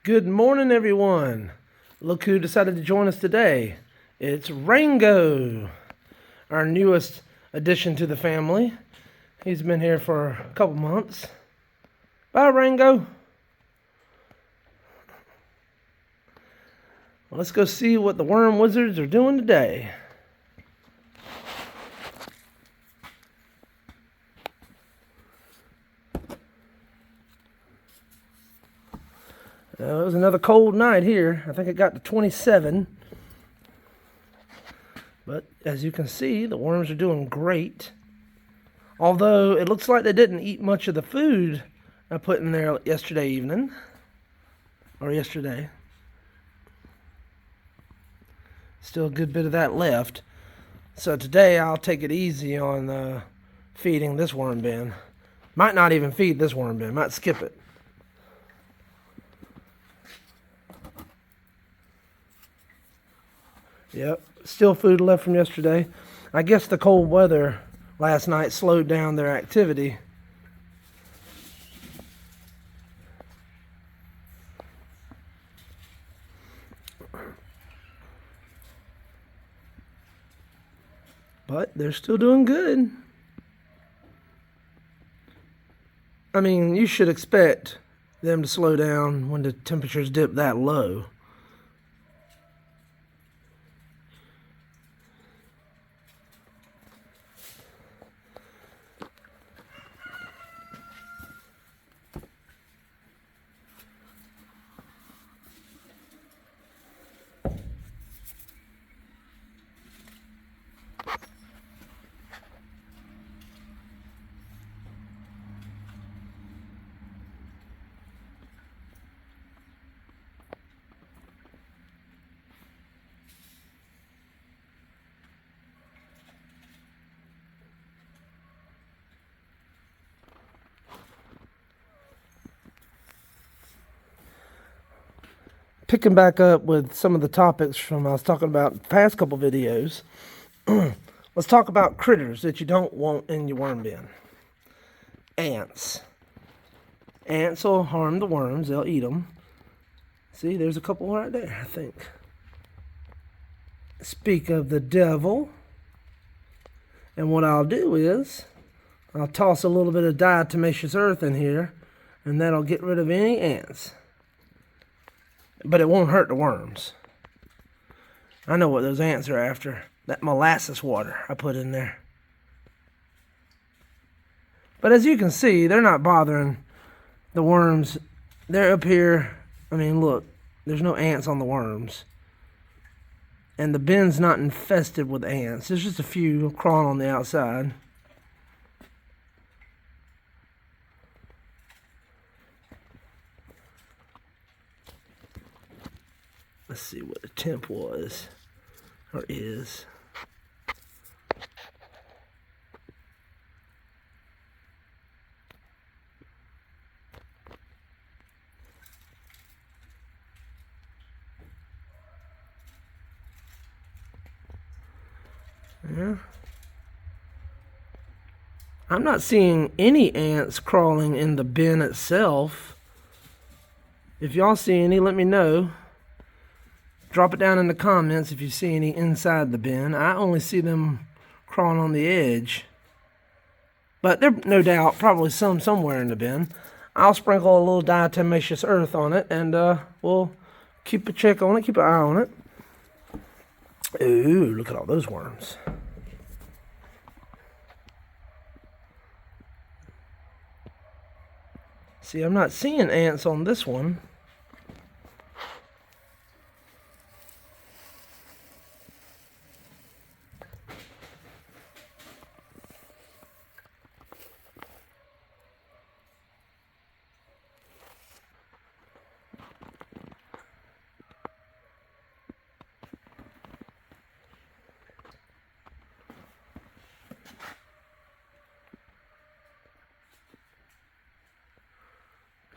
Good morning, everyone. Look who decided to join us today. It's Rango, our newest addition to the family. He's been here for a couple months. Bye, Rango. Let's go see what the worm wizards are doing today. It was another cold night here. I think it got to 27. But as you can see, the worms are doing great. Although it looks like they didn't eat much of the food I put in there yesterday evening. Or yesterday. Still a good bit of that left. So today I'll take it easy on feeding this worm bin. Might not even feed this worm bin. Might skip it. Yep, still food left from yesterday. I guess the cold weather last night slowed down their activity. But they're still doing good. I mean, you should expect them to slow down when the temperatures dip that low. Picking back up with some of the topics from I was talking about in the past couple videos, let's talk about critters that you don't want in your worm bin. Ants. Ants will harm the worms. They'll eat them. See, there's a couple right there, I think. Speak of the devil. And what I'll do is, I'll toss a little bit of diatomaceous earth in here, and that'll get rid of any ants. But it won't hurt the worms. I know what those ants are after. That molasses water I put in there. But as you can see, they're not bothering the worms. They're up here. I mean, look. There's no ants on the worms. And the bin's not infested with ants. There's just a few crawling on the outside. Let's see what the temp was, or is. Yeah. I'm not seeing any ants crawling in the bin itself. If y'all see any, let me know. Drop it down in the comments if you see any inside the bin. I only see them crawling on the edge. But there's no doubt probably some somewhere in the bin. I'll sprinkle a little diatomaceous earth on it, and we'll keep a check on it, keep an eye on it. Ooh, look at all those worms. See, I'm not seeing ants on this one.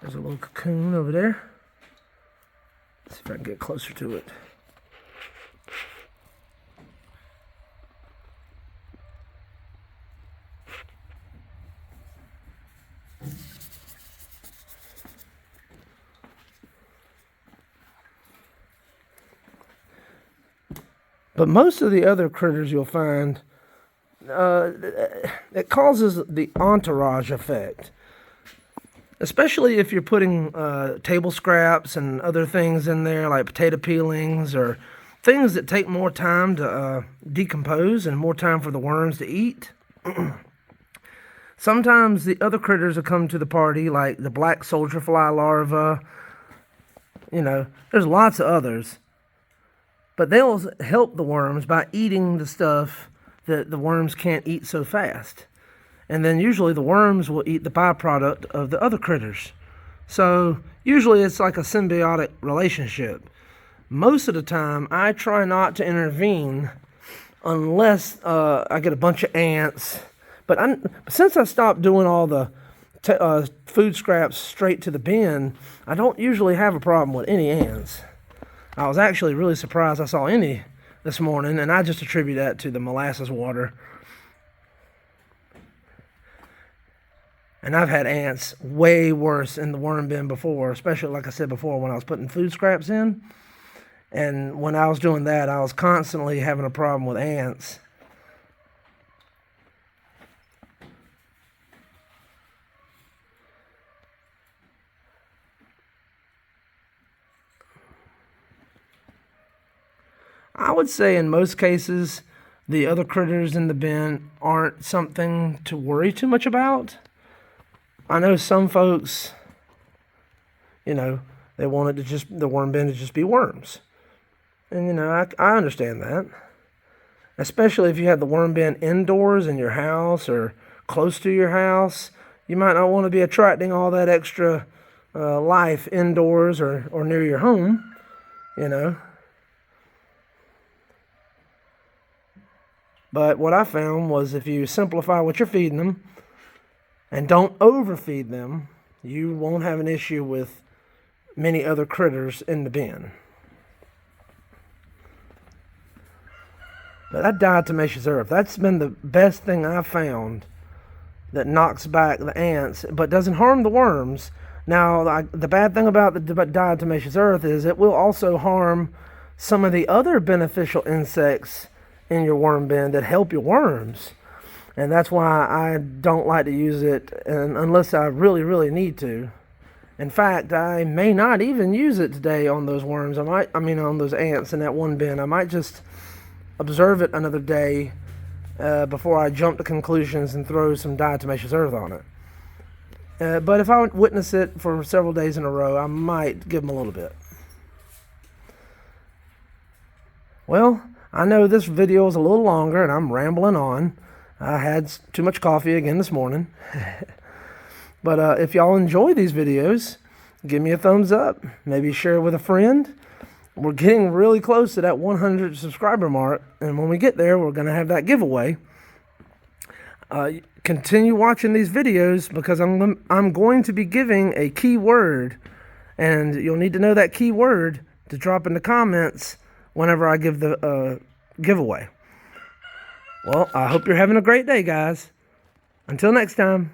There's a little cocoon over there. Let's see if I can get closer to it. But most of the other critters you'll find, it causes the entourage effect. Especially if you're putting table scraps and other things in there, like potato peelings or things that take more time to decompose and more time for the worms to eat. Sometimes the other critters will come to the party, like the black soldier fly larva. You know, there's lots of others. But they'll help the worms by eating the stuff that the worms can't eat so fast. And then usually the worms will eat the byproduct of the other critters. So usually it's like a symbiotic relationship. Most of the time, I try not to intervene unless I get a bunch of ants. But since I stopped doing all the food scraps straight to the bin, I don't usually have a problem with any ants. I was actually really surprised I saw any this morning, and I just attribute that to the molasses water. And I've had ants way worse in the worm bin before, especially, like I said before, when I was putting food scraps in. And when I was doing that, I was constantly having a problem with ants. I would say in most cases, the other critters in the bin aren't something to worry too much about. I know some folks, you know, they want it to the worm bin to just be worms. And, you know, I understand that. Especially if you have the worm bin indoors in your house or close to your house. You might not want to be attracting all that extra life indoors or near your home, you know. But what I found was if you simplify what you're feeding them and don't overfeed them, you won't have an issue with many other critters in the bin. But that diatomaceous earth, that's been the best thing I've found that knocks back the ants, but doesn't harm the worms. Now, the bad thing about the diatomaceous earth is it will also harm some of the other beneficial insects in your worm bin that help your worms. And that's why I don't like to use it unless I really, really need to. In fact, I may not even use it today on those worms. On those ants in that one bin. I might just observe it another day before I jump to conclusions and throw some diatomaceous earth on it. But if I witness it for several days in a row, I might give them a little bit. Well, I know this video is a little longer and I'm rambling on. I had too much coffee again this morning. But if y'all enjoy these videos, give me a thumbs up. Maybe share it with a friend. We're getting really close to that 100 subscriber mark. And when we get there, we're going to have that giveaway. Continue watching these videos because I'm going to be giving a keyword. And you'll need to know that keyword to drop in the comments whenever I give the giveaway. Well, I hope you're having a great day, guys. Until next time.